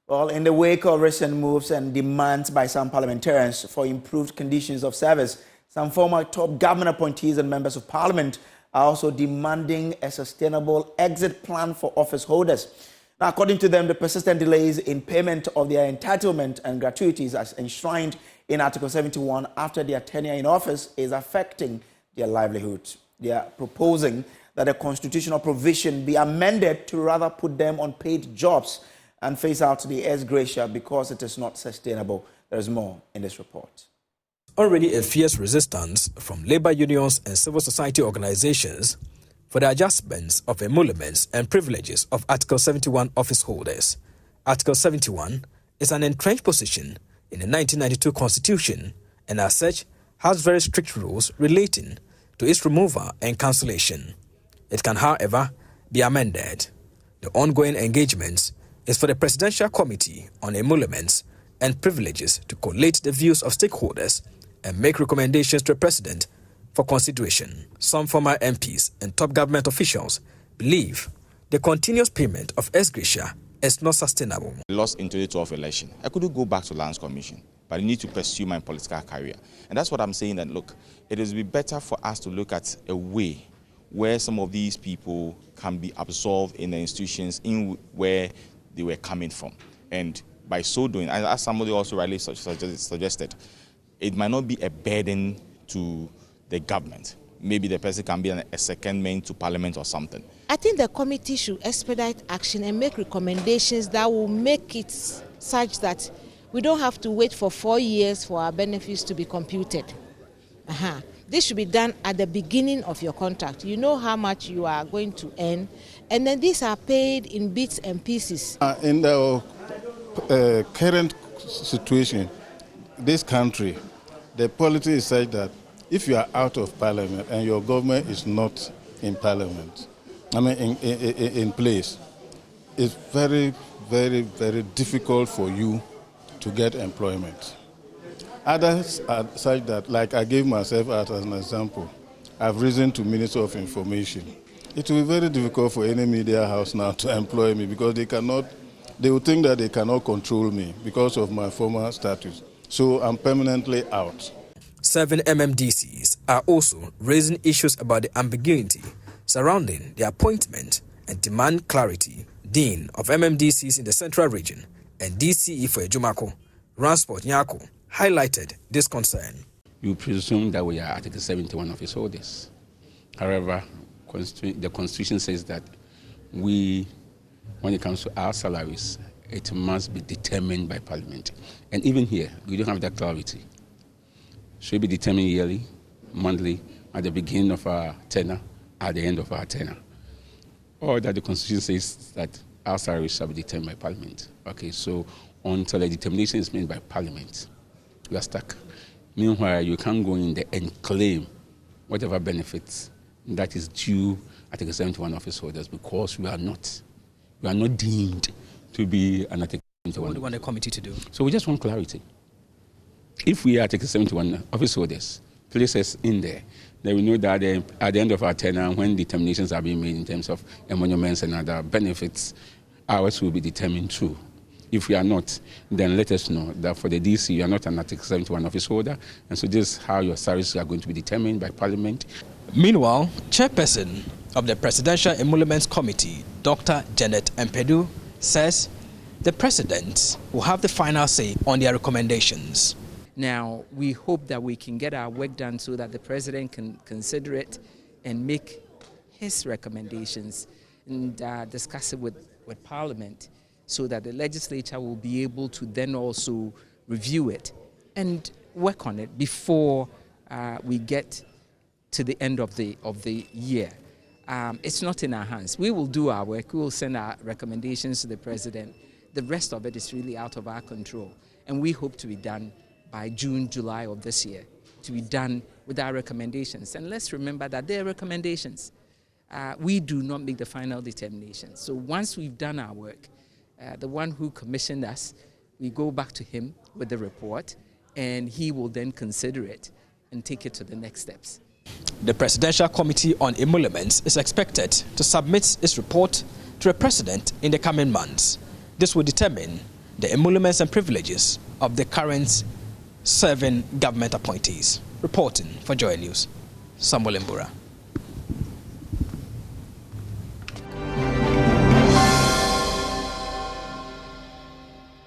Well, in the wake of recent moves and demands by some parliamentarians for improved conditions of service, some former top government appointees and members of parliament are also demanding a sustainable exit plan for office holders. Now, according to them, the persistent delays in payment of their entitlement and gratuities as enshrined in Article 71 after their tenure in office is affecting their livelihoods. They are proposing that a constitutional provision be amended to rather put them on paid jobs and phase out the ex gratia because it is not sustainable. There is more in this report. Already a fierce resistance from labor unions and civil society organizations for the adjustments of emoluments and privileges of Article 71 office holders. Article 71 is an entrenched position in the 1992 Constitution and as such has very strict rules relating to its removal and cancellation. It can, however, be amended. The ongoing engagements is for the Presidential Committee on Emoluments and Privileges to collate the views of stakeholders and make recommendations to the President for consideration. Some former MPs and top government officials believe the continuous payment of ex gratia is not sustainable. I lost in 2012 election. I couldn't go back to Lands Commission, but I need to pursue my political career. And that's what I'm saying, that look, it is better for us to look at a way where some of these people can be absorbed in the institutions in where they were coming from. And by so doing, as somebody also rightly suggested, it might not be a burden to the government. Maybe the person can be a second man to parliament or something. I think the committee should expedite action and make recommendations that will make it such that we don't have to wait for 4 years for our benefits to be computed. This should be done at the beginning of your contract. You know how much you are going to earn, and then these are paid in bits and pieces. In the current situation, this country, the policy is such that if you are out of parliament and your government is not in parliament, in place, it's very, very, very difficult for you to get employment. Others are such that, like I gave myself out as an example, I've risen to Minister of Information. It will be very difficult for any media house now to employ me because they will think that they cannot control me because of my former status. So I'm permanently out. 7 MMDCs are also raising issues about the ambiguity surrounding the appointment and demand clarity. Dean of MMDCs in the Central Region and DCE for Ejumako, Ransport Nyako, highlighted this concern. You presume that we are Article 71 office holders. However, the Constitution says that when it comes to our salaries, it must be determined by Parliament. And even here, we don't have that clarity. Should it be determined yearly, monthly, at the beginning of our tenure, at the end of our tenure? Or that the Constitution says that our salaries shall be determined by Parliament. Okay, so until a determination is made by Parliament, we are stuck. Meanwhile, you can't go in there and claim whatever benefits that is due Article 71 office holders because we are not deemed to be an Article 71. What do you want the committee to do? So we just want clarity. If we are Article 71 office holders, place us in there, then we know that at the end of our tenure, when determinations are being made in terms of emoluments and other benefits, ours will be determined too. If we are not, then let us know that for the DC, you are not an Article 71 office holder, and so this is how your salaries are going to be determined by Parliament. Meanwhile, Chairperson of the Presidential Emoluments Committee, Dr. Janet Mpedu, says the President will have the final say on their recommendations. Now, we hope that we can get our work done so that the President can consider it and make his recommendations and discuss it with Parliament, so that the legislature will be able to then also review it and work on it before we get to the end of the year. It's not in our hands. We will do our work. We will send our recommendations to the President. The rest of it is really out of our control. And we hope to be done by June, July of this year, to be done with our recommendations. And let's remember that they're recommendations. We do not make the final determination. So once we've done our work, the one who commissioned us, we go back to him with the report, and he will then consider it and take it to the next steps. The Presidential Committee on Emoluments is expected to submit its report to the President in the coming months. This will determine the emoluments and privileges of the current serving government appointees. Reporting for Joy News, Samuel Mbura.